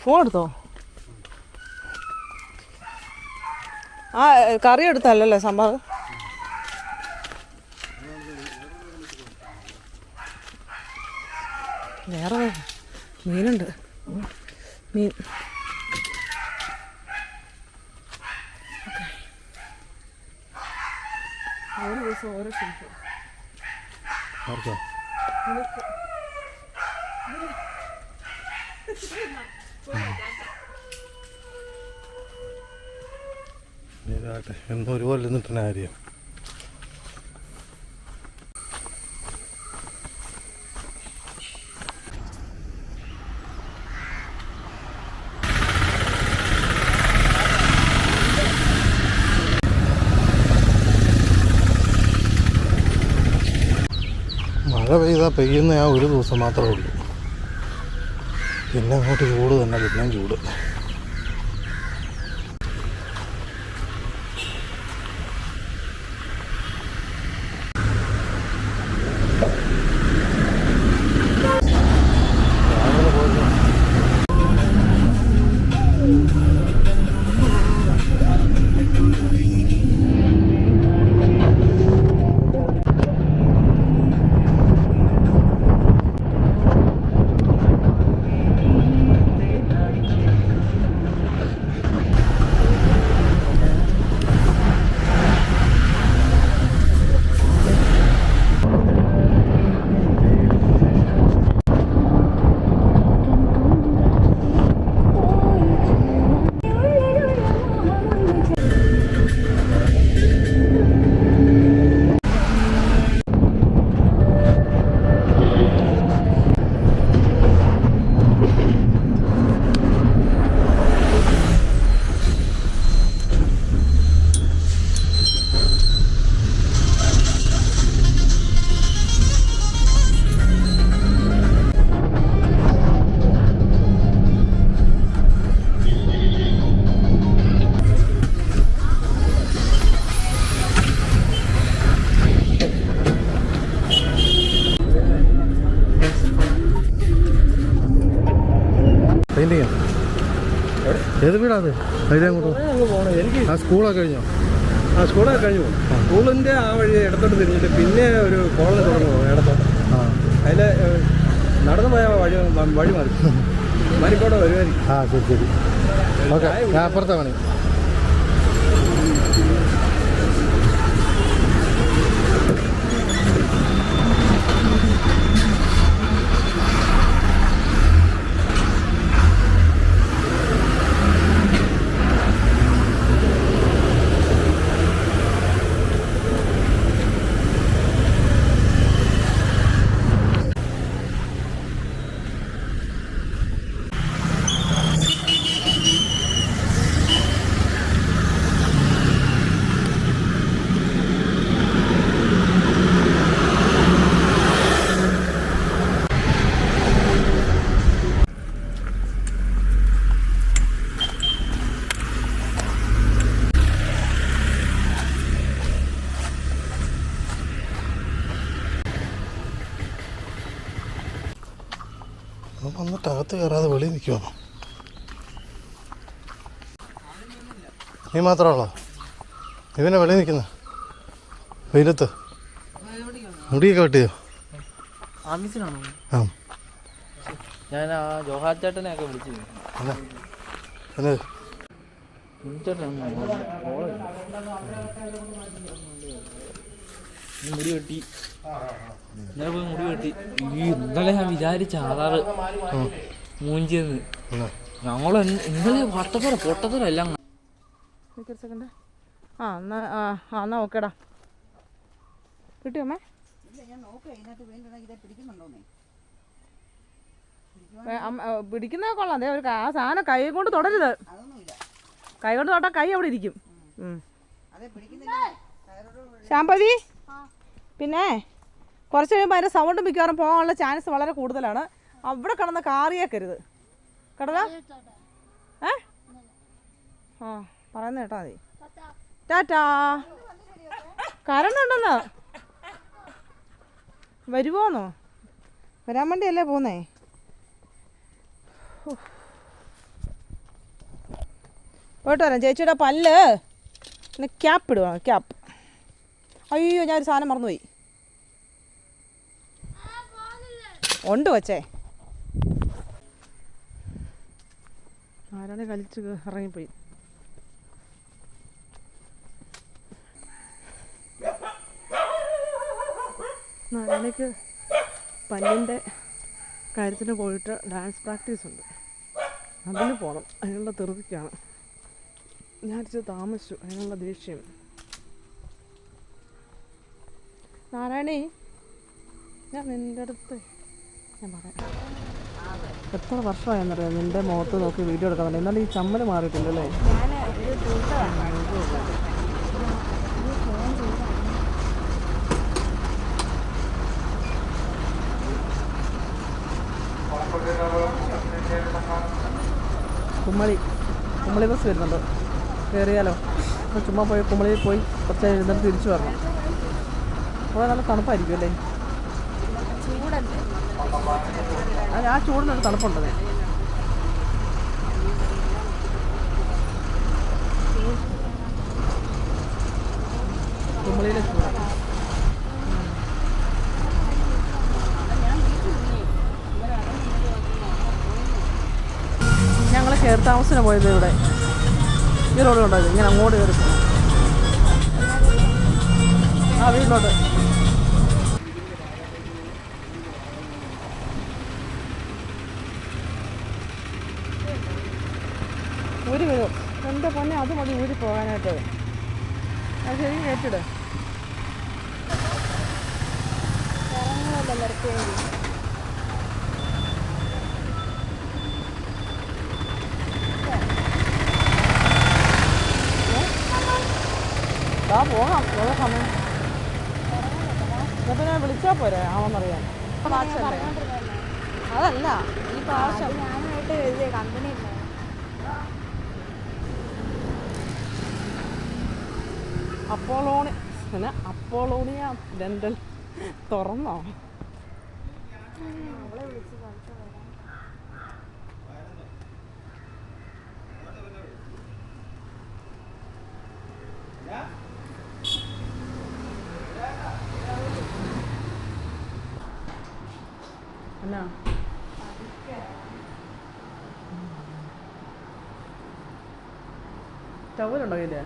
Phone എടുത്തോ? ആ കറി എടുത്തല്ലേ സാമ്പാർ? വേറെ മീനുണ്ട്. മീൻ ഒരു ദിവസം ഓരോ ഷെൽഫ്. എന്തോ ഒരുപോലെ നിന്നിട്ടാണ് കാര്യം. മഴ പെയ്താൽ പെയ്യുന്ന ആ ഒരു ദിവസം മാത്രമേ ഉള്ളൂ. പിന്നെ അങ്ങോട്ട് ചൂട് തന്നെ, പിന്നെയും ചൂട്. ഏത് വീടാത്? ആ സ്കൂളൊക്കെ കഴിഞ്ഞോ? ആ സ്കൂളൊക്കെ കഴിഞ്ഞു. സ്കൂളിൻ്റെ ആ വഴി ഇടത്തോട്ട് തിരിഞ്ഞിട്ട് പിന്നെ ഒരു കോളനി തുടങ്ങുമോ ഇടത്തോട്ട്. അതിൽ നടന്നു പോയ വഴി മാറി മരിക്കോടെ വരുമായിരിക്കും. ആ ശരി ശരി. ഓക്കെ, ഞാൻ അപ്പുറത്തെ പണി. വന്നിട്ട് അകത്ത് കയറാതെ വെളിയിൽ നിൽക്കുവാണോ? നീ മാത്രമാണോ ഇവനെ വെളിയിൽ നിൽക്കുന്ന വെയിലത്ത്? മുടിയൊക്കെ വെട്ടിയോ? ആ, ഞാൻ ആ ജോഹാർ ചേട്ടനെയൊക്കെ വിളിച്ചു. മുടി വെട്ടി, ഇന്നലെ പോയി മുടി വെട്ടി. ഇന്നലെ ഞാൻ വിചാരിച്ച ആധാറ് മൂഞ്ചിയെന്ന്. ഞങ്ങൾ ഇന്നലെ പൊട്ടത്തറ എല്ലാം. ആ എന്നാ ഓക്കേടാ. കിട്ടിയോ അമ്മേ? പിടിക്കുന്നത് കൊള്ളാം. അതേ ഒരു ആ സാധനം കൈ കൊണ്ട് തൊടരുത്. കൈ കൊണ്ട് തൊട്ടാൽ കൈ അവിടെ ഇരിക്കും. ശാമ്പതി, പിന്നെ കുറച്ച് കഴിയുമ്പോൾ അതിൻ്റെ സൗണ്ട് മിക്കവാറും പോകാനുള്ള ചാൻസ് വളരെ കൂടുതലാണ്. അവിടെ കിടന്ന് കാറിയേക്കരുത് കേട്ടല്ലോ. ആ പറയുന്ന കേട്ടാ മതി. ടാറ്റാ. കറണ്ട് ഉണ്ടല്ലോ. വരുമോന്നോ? വരാൻ വേണ്ടിയല്ലേ പോന്നേ. പോയിട്ട് വരാം. ചേച്ചിയുടെ പല്ല് പിന്നെ ക്യാപ്പ് ഇടുക. ക്യാപ്പ്. അയ്യോ ഞാനൊരു സാധനം മറന്നുപോയി. ഉണ്ട് വച്ചേ. ആരാണെ കളിച്ച് ഇറങ്ങിപ്പോയി. നാരായണയ്ക്ക് പല്ലിൻ്റെ കാര്യത്തിന് പോയിട്ട് ഡാൻസ് പ്രാക്ടീസ് ഉണ്ട്. അതിന് പോകണം. അതിനുള്ള തെറുതിക്കാണ്. ഞാൻ താമസിച്ചു. അതിനുള്ള ദേഷ്യം. നാരായണി, ഞാൻ നിൻ്റെ അടുത്ത് ഞാൻ പറയാം. എത്ര വർഷമായെന്നറിയാം നിൻ്റെ മുഖത്ത് നോക്കി വീഡിയോ എടുക്കാൻ. എന്നാലും ഈ ചമ്മൽ മാറിയിട്ടില്ലല്ലേ? കുമ്മളി ബസ് വരുന്നുണ്ട്. കയറിയാലോ? ചുമ്മാ പോയി കുമ്മളിയിൽ പോയി കുറച്ച് എഴുന്നേറ്റ് തിരിച്ചു വരണം. അപ്പോൾ നല്ല തണുപ്പായിരിക്കും അല്ലേ? ആ ചൂടിനൊരു തണുപ്പുണ്ട്. കുമ്മളിയിലെ ചൂട്. ഞങ്ങൾ കയറി താമസത്തിന് പോയത് ഇവിടെ ഈ റോഡ് കൊണ്ടത്. ഇങ്ങനെ അങ്ങോട്ട് കയറി ആ വീട്ടിലോട്ട്. ഊരി വരും. എൻ്റെ പൊന്നെ, അത് മതി ഊരി പോകാനായിട്ട്. അത് ശരിക്കും കയറ്റിട്. പോകാം. ഓരോ സമയം ഇപ്പം ഞാൻ വിളിച്ചാൽ പോരെ ആണെന്നറിയാൻ. അതല്ല ഈ പ്രാവശ്യം കമ്പനി അപ്പോളോണിയ ഡെന്റൽ തുറന്നോ? എന്നാ ടവലുണ്ടോ കയ്യില്?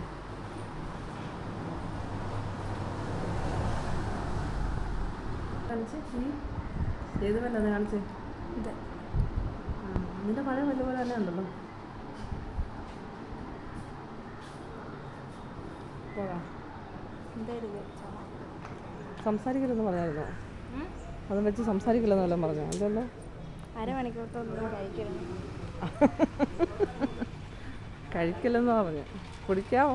ഏത് പല്ല അത് കാണിച്ചേ? നിന്റെ പഴയ പല്ല് പോലെ തന്നെ ഉണ്ടല്ലോ. പോകാം. സംസാരിക്കില്ലെന്ന് പറഞ്ഞായിരുന്നോ? അത് വെച്ച് സംസാരിക്കില്ലെന്ന് വല്ലതും പറഞ്ഞോ? അതല്ലോ അരമണിക്കൂർത്തൊന്നും കഴിക്കില്ലെന്ന് പറഞ്ഞു. കുടിക്കാവോ?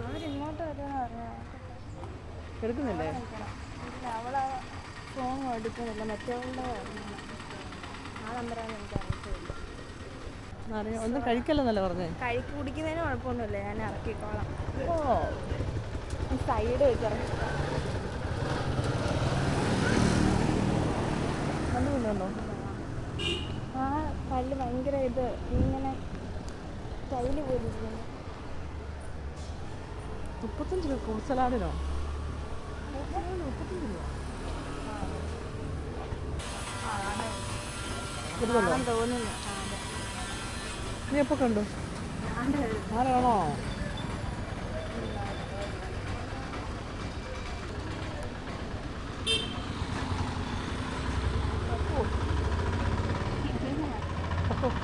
അവരിങ്ങോട്ട് വരുമെന്ന് പറഞ്ഞാൽ എടുക്കുന്നില്ലേ? അവളെ ഫോൺ എടുക്കുന്നില്ല. മറ്റവളുടെ ആ നമ്പറാണ് എനിക്ക് അറിയത്തില്ല. ഒന്നും കഴിക്കല്ലെന്നല്ലേ പറഞ്ഞേ? കുടിക്കുന്നതിന് കുഴപ്പമൊന്നുമില്ല. ഞാൻ ഇറക്കിക്കോളാം. ഓ സൈഡ് വെച്ചിറങ്ങി. കണ്ടുകൊണ്ടോ? ആ പല്ല് ഭയങ്കര ഇങ്ങനെ സ്റ്റൈല് പോയിരിക്കുന്നു. 35 രൂപ ഫ്രൂട്ട് സലാഡിനോ? 35 രൂപ തോന്നുന്നു. നീ എപ്പോൾ കണ്ടു? ആരാണോ?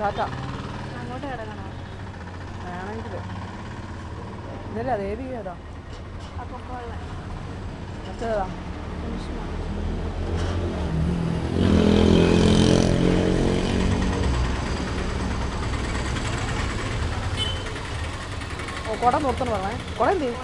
ടാറ്റ. അങ്ങോട്ട് കിടക്കണോ? വേണമെങ്കിൽ ഇതല്ലേ അത് ഏത് ഏതാ? മറ്റേതാ? ഓ കുട നിർത്തണം പറഞ്ഞേ. കുട എന്ത് ചെയ്യും?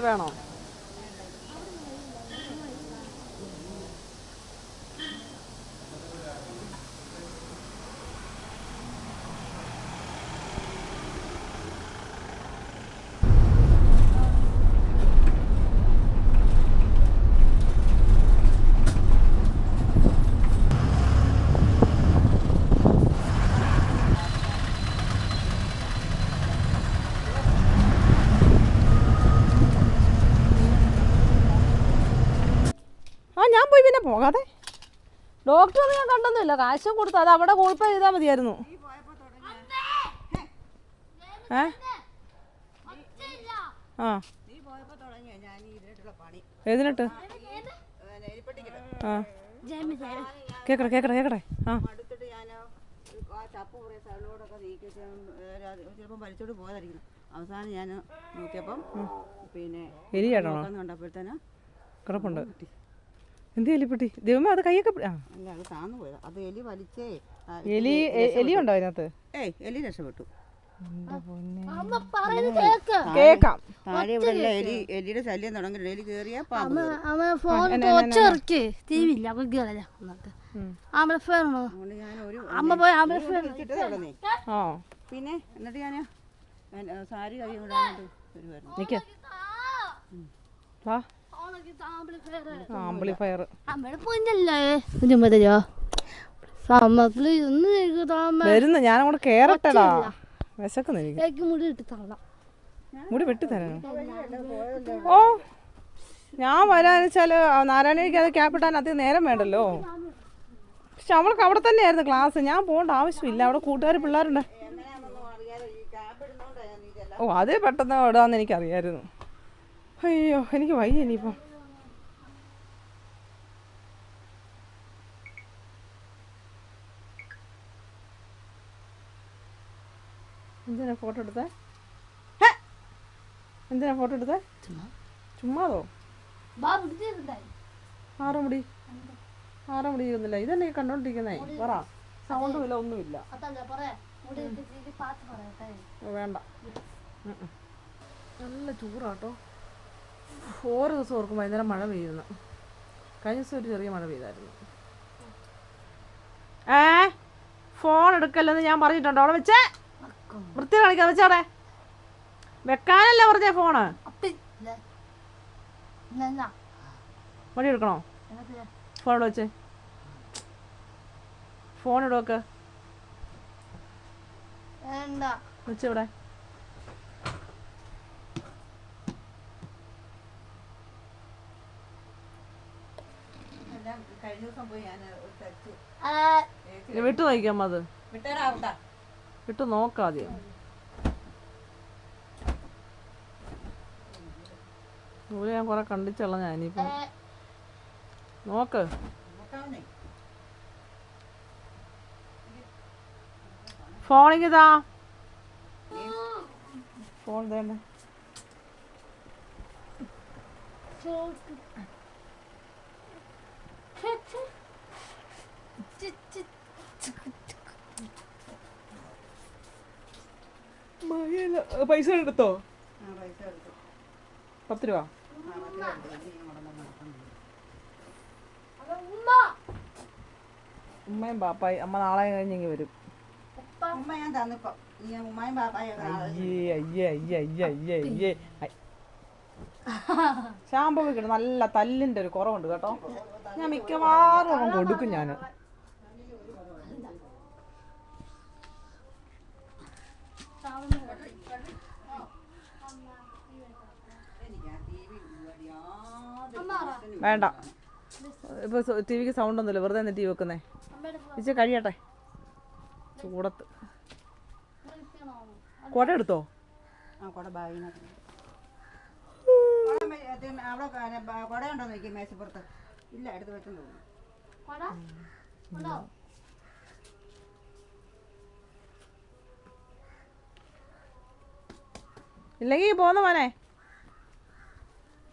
വേണോ? ഞാൻ പോയി പിന്നെ പോകാതെ. ഡോക്ടറൊന്നും ഞാൻ കണ്ടൊന്നുമില്ല. കാശും കൊടുത്തു. അത് അവിടെ കോഴിപ്പോ ചെയ്താൽ മതിയായിരുന്നു. ഏതിനിട്ട്? കേക്കട്ടെ കേക്കട്ടെ കേക്കട്ടെ. ചിലപ്പോൾ വലിച്ചോട്ട് പോയതായിരിക്കും. അവസാനം ഞാൻ നോക്കിയപ്പം പിന്നെ എലിയാണോ കണ്ടപ്പോഴത്തേന് കിടപ്പുണ്ട്. എന്ത് എലിപ്പെട്ടി? ദൈവമേ, അത് കൈയൊക്കെ അല്ല, അത് താന്നു പോയത്. അത് എലി വലിച്ചേ. എലിയുണ്ടോ അതിനകത്ത്? എലി രക്ഷപ്പെട്ടു. കേക്കാം. താഴെ ഇവിടെ എലിയുടെ ശല്യം തുടങ്ങിയിട്ടുണ്ട്. എലി കയറിയ പിന്നെ എന്നിട്ട് ഞാൻ സാരി കൈ കൊണ്ടാണ്ട് വരുമായിരുന്നു. ആംപ്ലിഫയർ വരുന്നു. ഞാനങ്ങോട്ട് കേറട്ടെടാ. വിശക്കുന്നു എനിക്ക്. മുടി വെട്ടിത്തരാനോ? ഓ, ഞാൻ വരാന്ന് വെച്ചാല് നാരായണയ്ക്ക് അത് ക്യാപ്പിട്ടാൻ അധികം നേരം വേണ്ടല്ലോ. പക്ഷെ അവൾക്ക് അവിടെ തന്നെയായിരുന്നു ക്ലാസ്. ഞാൻ പോകേണ്ട ആവശ്യമില്ല. അവിടെ കൂട്ടുകാർ പിള്ളേരുണ്ട്. ഓ, അതേ പെട്ടെന്ന് ഇടാന്ന് എനിക്കറിയായിരുന്നു. അയ്യോ, എനിക്ക് വയ്യ ഇനിയിപ്പം. എന്തിനാ ഫോട്ടോ എടുത്തേ? എന്തിനാ ഫോട്ടോ എടുത്തേ? ചുമ്മാതോ? ആറുമുടി ചെയ്യുന്നില്ല. ഇതന്നെ കണ്ടോണ്ടിരിക്കുന്നേ. പറ. സൗണ്ടും ഇല്ല, ഒന്നുമില്ല. വേണ്ട. നല്ല ചൂടാട്ടോ. ഓരോ ദിവസം ഓർക്കും വൈകുന്നേരം മഴ പെയ്യുന്നു. കഴിഞ്ഞ ദിവസം ഒരു ചെറിയ മഴ പെയ്തായിരുന്നു. ഫോൺ എടുക്കല്ലെന്ന് ഞാൻ പറഞ്ഞിട്ടുണ്ടോ? അവിടെ വെച്ചേ വൃത്തി കാണിക്കാൻ വെച്ചവിടെ വെക്കാനല്ലേ പറഞ്ഞേ ഫോണ്. മണി എടുക്കണോ? ഫോൺ ഇവിടെ വെച്ചേ. ഫോൺ ഇവിടെ വെക്ക്. വെച്ചിവിടെ. വിട്ടു നോക്കാം. അത് വിട്ടു നോക്കാദ്യം. ഇവിടെ ഞാൻ കുറെ കണ്ടിച്ചുള്ള. ഞാനിപ്പം നോക്ക്. ഫോണിങ്ങിതാ. ഫോൺ തേണ്ട. പൈസ എടുത്തോ? 10 രൂപ. ഉമ്മയും പാപ്പായി. അമ്മ നാളെ കഴിഞ്ഞെങ്കിൽ വരും. ശാമ്പു കിട്ടും. നല്ല തല്ലിന്റെ ഒരു കുറവുണ്ട് കേട്ടോ. ഞാൻ മിക്കവാറും കൊടുക്കും. ഞാൻ വേണ്ട. ഇപ്പൊ ടി വിക്ക് സൗണ്ട് ഒന്നുമില്ല. വെറുതെ ടി വി വെക്കുന്നേ. ഇച്ച കഴിയട്ടെ ചൂടത്ത്. കുട എടുത്തോ? കുടയുണ്ടോ നോക്കി മേശപ്പുറത്ത്. ഇല്ല, എടുത്ത് വെച്ചെന്ന് തോന്നുന്നു. ഇല്ലെങ്കിൽ പോന്ന മോനെ.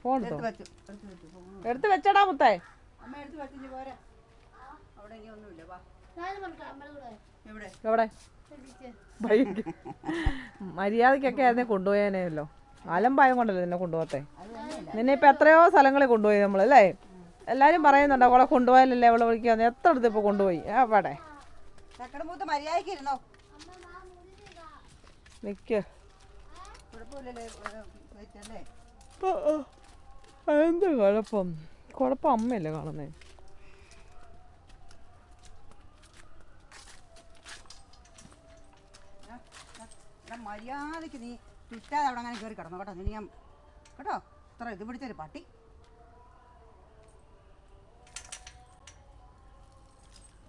ഫോൺ എടുത്ത് വെച്ചടാ മുത്തേ. എവിടെ? മര്യാദക്കൊക്കെ ആയിരുന്നേ കൊണ്ടുപോയാനേല്ലോ. അലമ്പായം കൊണ്ടല്ലേ നിന്നെ കൊണ്ടുപോകത്തെ. നിന്നെ ഇപ്പം എത്രയോ സ്ഥലങ്ങളിൽ കൊണ്ടുപോയി നമ്മളല്ലേ. എല്ലാവരും പറയുന്നുണ്ട് അവളെ കൊണ്ടുപോയാലല്ലേ അവളെ വിളിക്കാന്ന്. എത്ര അടുത്ത് ഇപ്പോൾ കൊണ്ടുപോയി. അവിടെ നിൽക്ക്. എന്ത് കുഴപ്പം? കുഴപ്പം അമ്മയല്ലേ കാണുന്നേ. മര്യാദക്ക് നീ ചുറ്റാതെ അവിടെ അങ്ങനെ കയറി കിടന്നു കേട്ടോ. നീ ഞാൻ കേട്ടോ ഇത്ര ഇത് പിടിച്ചൊരു പട്ടി.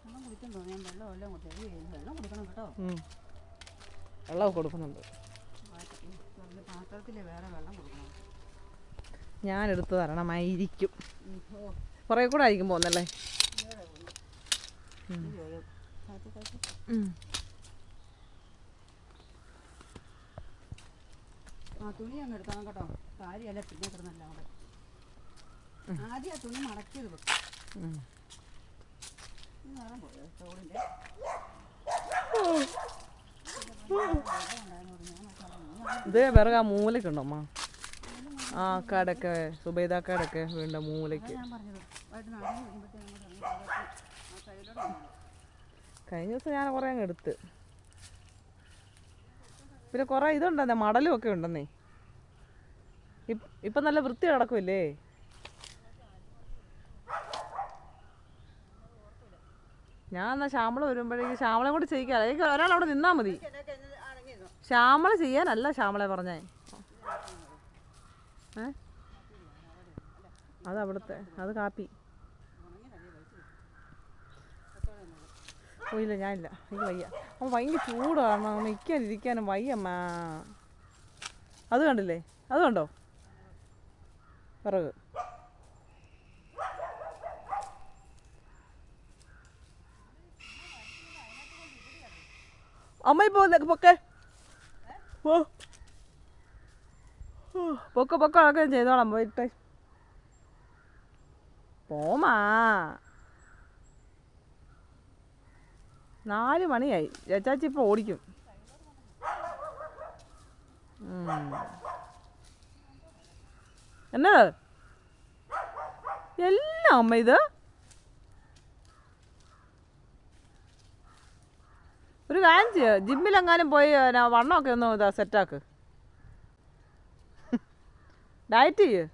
വെള്ളം കുടിക്കാൻ തോന്നി. ഞാൻ വെള്ളം കൊടുത്തു. വെള്ളം കൊടുക്കണം കേട്ടോ. വെള്ളം കൊടുക്കുന്നുണ്ട്. പാത്രത്തിൽ വേറെ വെള്ളം കൊടുക്കണം. ഞാൻ എടുത്തു തരണമായിരിക്കും. കുറേ കൂടെ ആയിരിക്കും പോകുന്നല്ലേ. ആ തുണി അങ്ങ് എടുക്കണം കേട്ടോ. കാര്യമല്ല പിന്നെ കിടന്നല്ല അവിടെ. ആദ്യം ആ തുണി മടക്കിയത് വെക്കും. തോടിൻ്റെ ഇത് വിറക് ആ മൂലക്കുണ്ടോ അമ്മ? ആ അക്കാടൊക്കെ സുബൈദാക്കാടൊക്കെ വീണ്ട മൂലയ്ക്ക്. കഴിഞ്ഞ ദിവസം ഞാൻ കുറേ അങ്ങ് എടുത്ത്. പിന്നെ കുറേ ഇതുണ്ടെന്നേ, മടലും ഒക്കെ ഉണ്ടെന്നേ. ഇപ്പം നല്ല വൃത്തി കിടക്കുമല്ലേ. ഞാൻ എന്നാൽ ശ്യാമള വരുമ്പോഴേക്കും ശ്യാമളയും കൂടി ചെയ്യിക്കാം. എനിക്ക് ഒരാളവിടെ നിന്നാൽ മതി. ശ്യാമള ചെയ്യാനല്ല ശ്യാമളെ പറഞ്ഞേ. അത് അവിടുത്തെ അത് കാപ്പി. ഓ ഇല്ല ഞാനില്ല, എനിക്ക് വയ്യ. അപ്പം ഭയങ്കര ചൂടാണ്, നിൽക്കാനിരിക്കാനും വയ്യമ്മ. അത് കണ്ടില്ലേ, അത് കണ്ടോ വിറക്. അമ്മ ഇപ്പോൾ പൊക്കെ പൊക്ക പൊക്ക ഒക്കെ ചെയ്തോളാം. പോയിട്ട് പോമാ. 4 മണിയായി. ചേച്ചാച്ചി ഇപ്പോൾ ഓടിക്കും. എന്നാ എല്ലാം അമ്മ ഇത് ഒരു കാര്യം ചെയ്യുക. ജിമ്മിലെങ്ങാനും പോയി വണ്ണമൊക്കെ ഒന്ന് സെറ്റാക്ക്. ഡയറ്റ് ചെയ്യ്.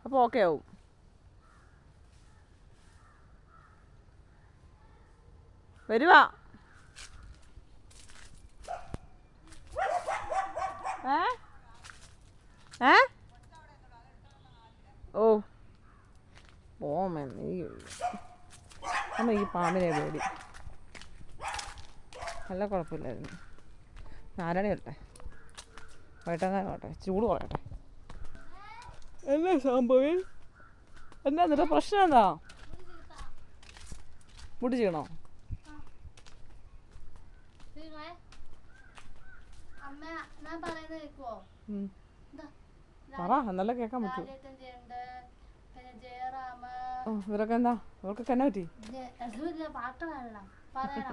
അപ്പോൾ ഓക്കെ ആവും. വരുവാ. ഓ പോമേ നീ അമ്മ. ഈ പാമ്പിനെ പേടി. നല്ല കുഴപ്പമില്ലായിരുന്നു. നാരായണി വരട്ടെ, വൈകിട്ടെങ്ങാനും വരട്ടെ, ചൂട് കുറയട്ടെ. എന്നാ സംഭവം? എന്നാ എന്നിട്ട് പ്രശ്നം എന്താ? മുടി ചെയ്യണോ? പറ, എന്നല്ല കേൾക്കാൻ പറ്റൂ. ഇവരൊക്കെ എന്താ, ഇവർക്കൊക്കെ എന്നാ പറ്റി?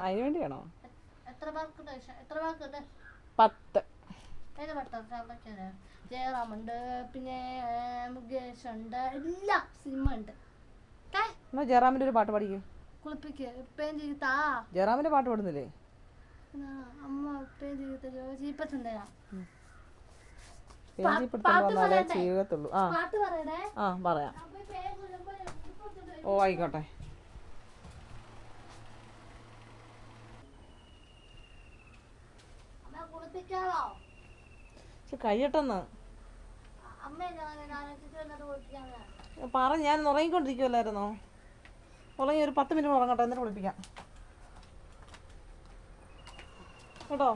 അതിന് വേണ്ടിയാണോ? 10. ജയറാമുണ്ട്, പിന്നെ മുകേഷ് ഉണ്ട്, എല്ലാ സിനിമ ഉണ്ട്. എന്നാ ജയറാമിന്റെ ഒരു പാട്ട് പാടിക്കേ. കുളിപ്പിക്ക് ഉപ്പേം ചെയ്താ. ജയറാമിന്റെ പാട്ട് പാടുന്നില്ലേ? അമ്മ ഉപ്പേം ചെയ്തല്ലോ ചീപ്പത്തുണ്ടോ? ചെയ്യത്തുള്ളൂ. ആ പറയാം. ഓ ആയിക്കോട്ടെ. കയ്യട്ടെന്ന് പറ. ഞാൻ ഉറങ്ങിക്കൊണ്ടിരിക്കുമല്ലായിരുന്നോ? ഉറങ്ങി ഒരു 10 മിനിറ്റ് ഉറങ്ങട്ടെ, എന്നിട്ട് കുളിപ്പിക്കാം കേട്ടോ.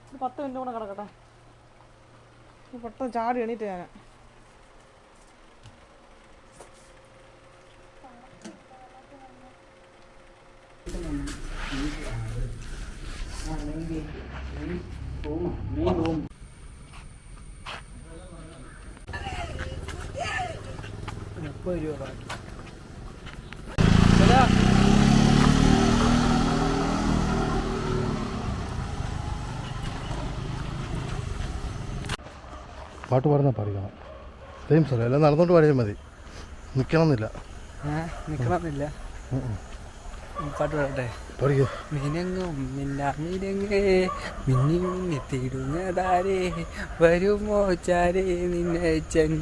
ഒരു 10 മിനിറ്റ് കൂടെ കിടക്കട്ടെ. പെട്ടെന്ന് ചാടി എണീറ്റ് ഞാൻ. പാട്ട് പാടുന്ന പാടിക്കണം സെയിം സ്ഥലം എല്ലാം നടന്നോണ്ട് പാടിയാൽ മതി നിൽക്കണമെന്നില്ല നിൽക്കണമെന്നില്ല പാട്ട് പാടട്ടെ പാടിക്കോ മിനങ്ങും മിന്നേ മിന്നി മിന്നിത്തിടുന്നതാരേ വരുമോ ചാരേ നിന്നച്ചൻ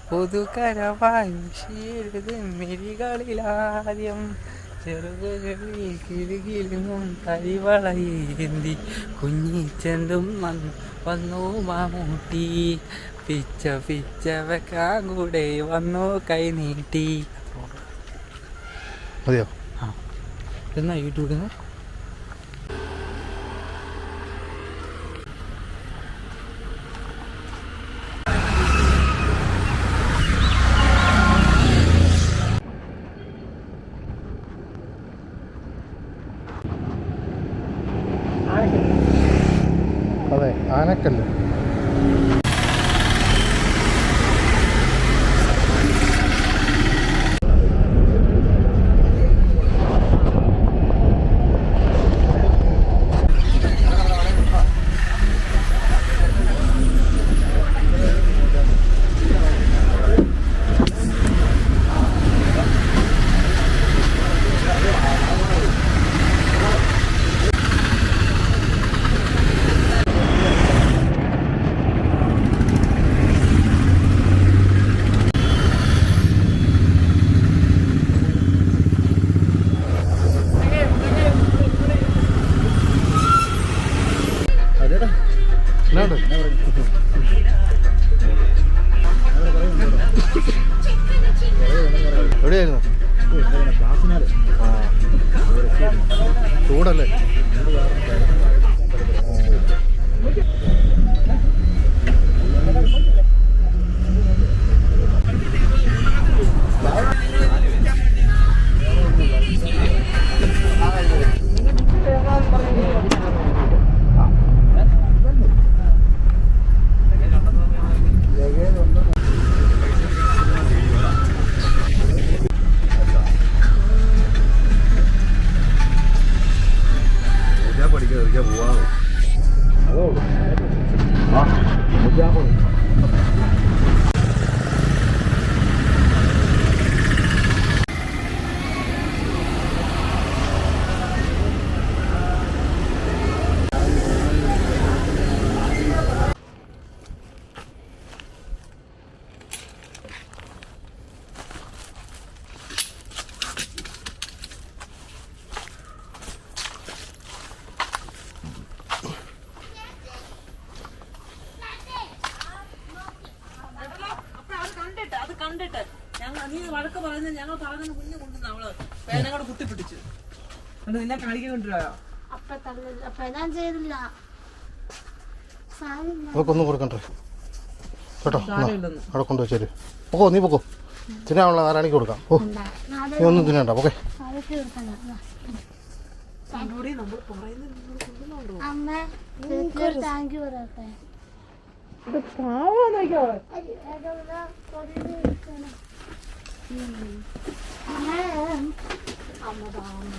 പുതുകരവായി മിഴികളിലാദ്യം ചെറുകളിൽ കിഴുകിലും കരിവളയേന്തി കുഞ്ഞിച്ചെന്തും വന്നു മാമൂട്ടി പിച്ച വെക്കാൻ കൂടെ വന്നു കൈ നീട്ടി മതിയോ എന്നാ യൂട്യൂബിൽ നിന്ന് അതെ ആനക്കല്ല് എവിടെയായിരുന്നു ചൂടല്ലേ കണ്ടിട്ട് നീ വഴക്ക് പറയുന്നത് ഞങ്ങൾ പറഞ്ഞ മുന്നേ കൊണ്ടുവന്ന അവള് പേനങ്ങോട് കുത്തിപ്പിടിച്ച് എന്നിട്ട് നിന്നെ കാണിക്കാൻ കൊണ്ടുവരാ അപ്പൊ ഞാൻ ചെയ്തില്ല. ഒന്നും കൊടുക്കണ്ടേ കേട്ടോ അവിടെ കൊണ്ടുവച്ചേര് പൊക്കോ നീ പൊക്കോ തിന്നാനുള്ള ആരാണിക്ക് കൊടുക്കാം ഓ നീ ഒന്നും തിന്നണ്ട ഓക്കെ അമ്മ താങ്ക് യു പറയട്ടെ. അമ്മ